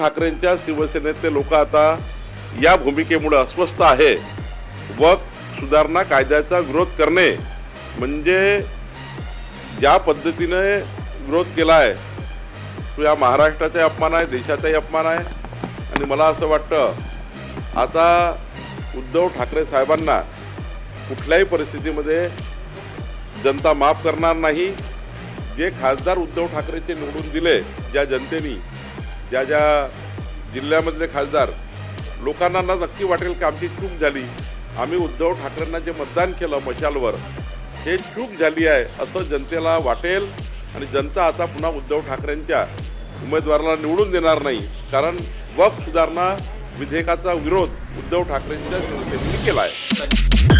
ठाकरेंच्या शिवसेनेतले लोक आता या भूमिकेमुळे अस्वस्थ आहे। वक्फ सुधारणा कायद्याचा विरोध करणे म्हणजे ज्या पद्धतीने विरोध केला आहे तो या महाराष्ट्राचा अपमान आहे, देशाचाही अपमान आहे। आणि मला असं वाटतं आता उद्धव ठाकरे साहेबांना कुठल्याही परिस्थितीमध्ये जनता माफ करणार नाही। जे खासदार उद्धव ठाकरेचे निवडून दिले, ज्या जनतेने ज्या जिल्ह्यामधले खासदार, लोकांना नक्की वाटेल की आमची चूक झाली, आम्ही उद्धव ठाकरेंना जे मतदान केलं मशालवर हे चूक झाली आहे असं जनतेला वाटेल। आणि जनता आता पुन्हा उद्धव ठाकरेंच्या उमेदवाराला निवडून देणार नाही, कारण वक्फ सुधारणा विधेयकाचा विरोध उद्धव ठाकरेंच्या शिवसेनेने केला आहे।